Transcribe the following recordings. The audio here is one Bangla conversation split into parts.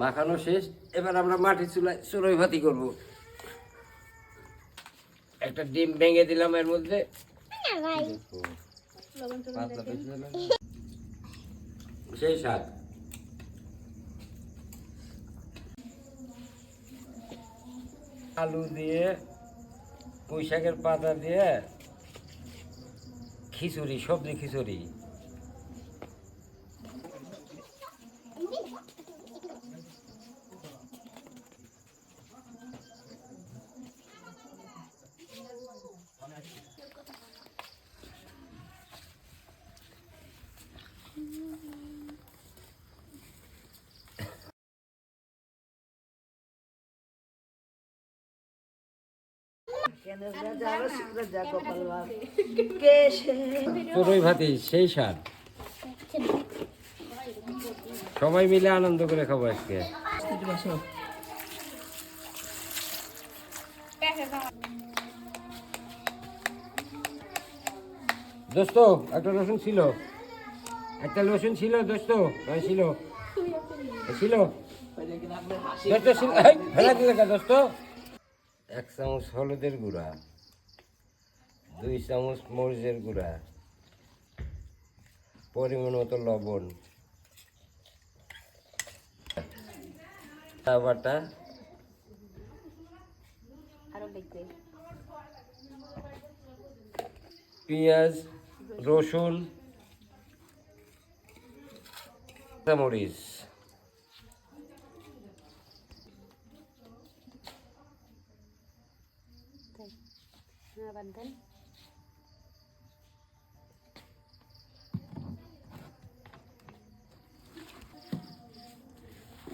মাখানো শেষ। এবার আমরা মাটির চুলায় চড়ুই ভাতি করব। একটা ডিম ভেঙে দিলাম এর মধ্যে। সেই স্বাদ। আলু দিয়ে, পুঁই শাকের পাতা দিয়ে খিচুড়ি, সবজি খিচুড়ি। চড়ুই ভাতি সেই স্বাদ। সবাই মিলে আনন্দ করে খাবো আজকে। দোস্ত একটা রসুন ছিল, একটা রসুন ছিল দোস্ত, ছিল ছিল ফেলা দিলে দোস্ত। 1 চামচ হলুদের গুঁড়া, 2 চামচ মরিচের গুঁড়া, পরিমাণ মতো লবণ, বাটা, পেঁয়াজ, রসুন, মরিচ,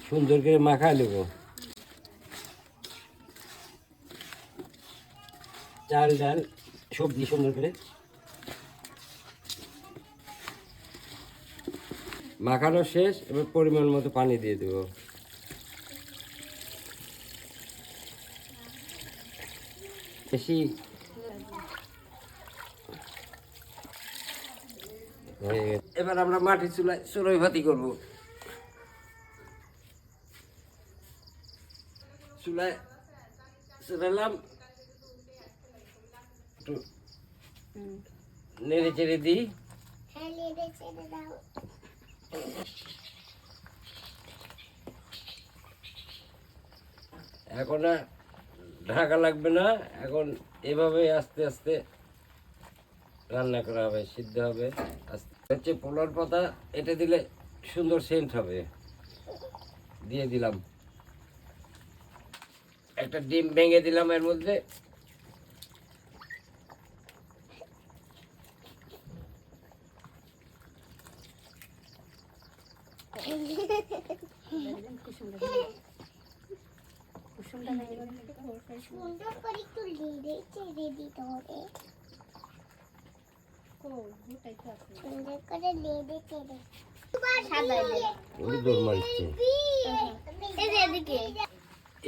সুন্দর করে মাখাই নেব। চাল ডাল সবজি সুন্দর করে মাখানো শেষ। এবার পরিমাণ মতো পানি দিয়ে দেব। বেশি এবার আমরা মাটির চুলায় চড়ুই ভাতি করব। চুলায় চড়ালাম, একটু নেড়ে চেড়ে দিই। এখন আর ঢাকা লাগবে না, এখন এভাবে আস্তে আস্তে রান্না করা হবে, সিদ্ধ হবে। হচ্ছে পোলার পাতা, এটা দিলে সুন্দর সেন্ট হবে। দিয়ে দিলাম, একটা ডিম ভেঙে দিলাম এর মধ্যে।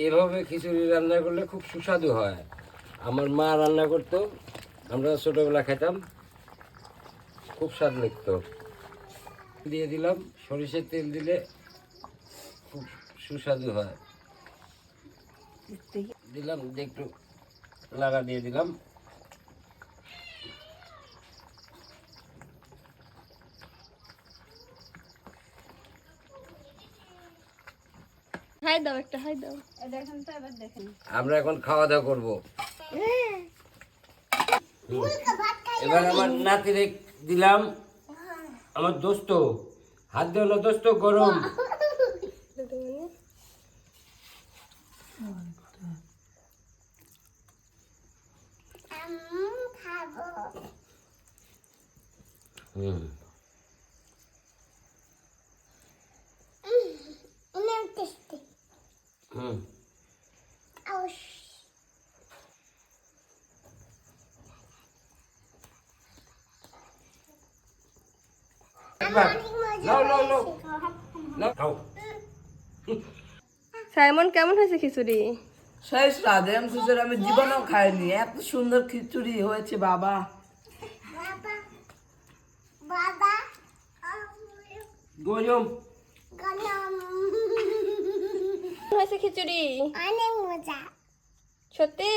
এভাবে খিচুড়ি রান্না করলে খুব সুস্বাদু হয়। আমার মা রান্না করতো, আমরা ছোটবেলা খেতাম, খুব স্বাদ লাগতো। দিয়ে দিলাম, সরিষার তেল দিলে খুব সুস্বাদু হয়। দিলাম, একটু লাগা দিয়ে দিলাম। হাই দাও, একটা হাই দাও। দেখেন তো, এবার দেখেন। আমরা এখন খাওয়া দাওয়া করবো। এবার আমার নাতিরে দিলাম। আমার দোস্ত হাত দেও না দোস্ত, গরম। সাইমন, কেমন হয়েছে খিচুড়ি? সেই স্বাদ, এরকম খিচুড়ি আমি জীবনেও খাইনি। এত সুন্দর খিচুড়ি হয়েছে বাবা। গরম। হয়েছে খিচুড়ি? অনেক মজা। সত্যি?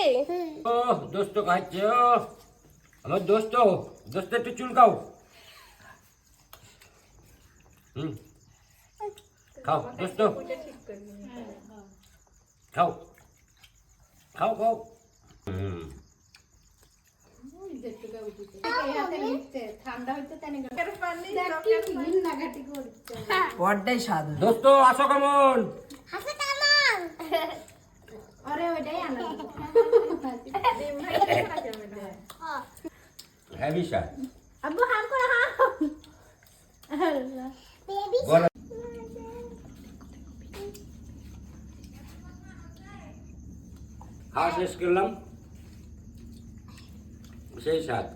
ও দোস্ত খাচ্ছে ও আমার দোস্ত দোস্ত একটু চুলকাও খাও দোস্ত খাও খাও খাও বড্ডাই স্বাদ। দোস্ত আসো কেমন হাসে কেমন? হেভি স্বাদ বেবি গলা খাওয়া শেষ করলাম সেই স্বাদ